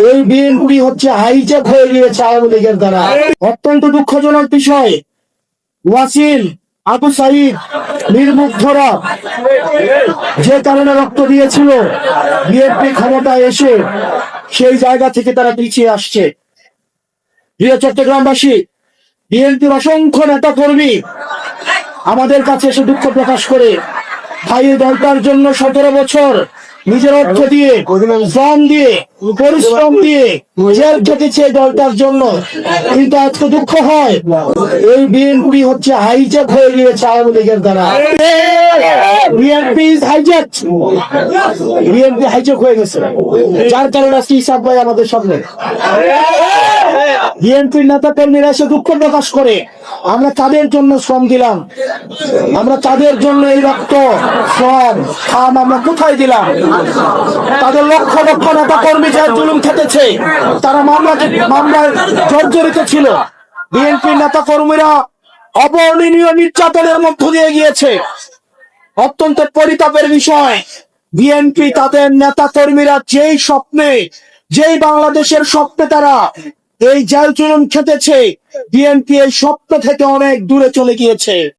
এই বিএনপি হচ্ছে হাইজ্যাক হয়ে গিয়েছে আওয়ামী লীগের দ্বারা। অত্যন্ত দুঃখজনক বিষয়, ওয়াসিম, আবু সাইদ নির্মুগ্ধরা যে কারণে রক্ত দিয়েছিল, বিএনপি ক্ষমতায় এসে সেই জায়গা থেকে তারা পিছিয়ে আসছে। প্রিয় চট্টগ্রামবাসী, বিএনপির অসংখ্য নেতা কর্মী আমাদের কাছে এসে দুঃখ প্রকাশ করে ভাইয়ের দলটার জন্য 17 বছর নিজের অর্থ দিয়ে, শ্রম দিয়ে, পরিশ্রম দিয়ে জেল খেটেছে দলটার জন্য, কিন্তু আজকে দুঃখ হয় এই বিএনপি হচ্ছে হাইজ্যাক হয়ে গিয়েছে আওয়ামী লীগের দ্বারা। বিএনপি হাইজ্যাক, বিএনপি হাইজ্যাক হয়ে গেছে, যার কারণে আজকে ইসাক ভাই আমাদের সামনে। বিএনপির নেতা কর্মীরা এসে দুঃখ প্রকাশ করে আমরা তাদের জন্য শ্রম দিলাম, আমরা তাদের জন্য এই রক্ত, শ্রম, খাম আমরা কোথায় দিলাম? তাদের লক্ষ লক্ষ নেতা কর্মী যা জুলুম খেটেছে, তারা মামলায় জর্জরিত ছিল। বিএনপির নেতা কর্মীরা অবর্ণনীয় নির্যাতনের মধ্য দিয়ে গিয়েছে। অত্যন্ত পরিতাপের বিষয়, বিএনপি তাদের নেতা কর্মীরা যেই স্বপ্নে, যেই বাংলাদেশের স্বপ্নে তারা এই জেল জুলুম খেটেছে, বিএনপি এই স্বপ্ন থেকে অনেক দূরে চলে গিয়েছে।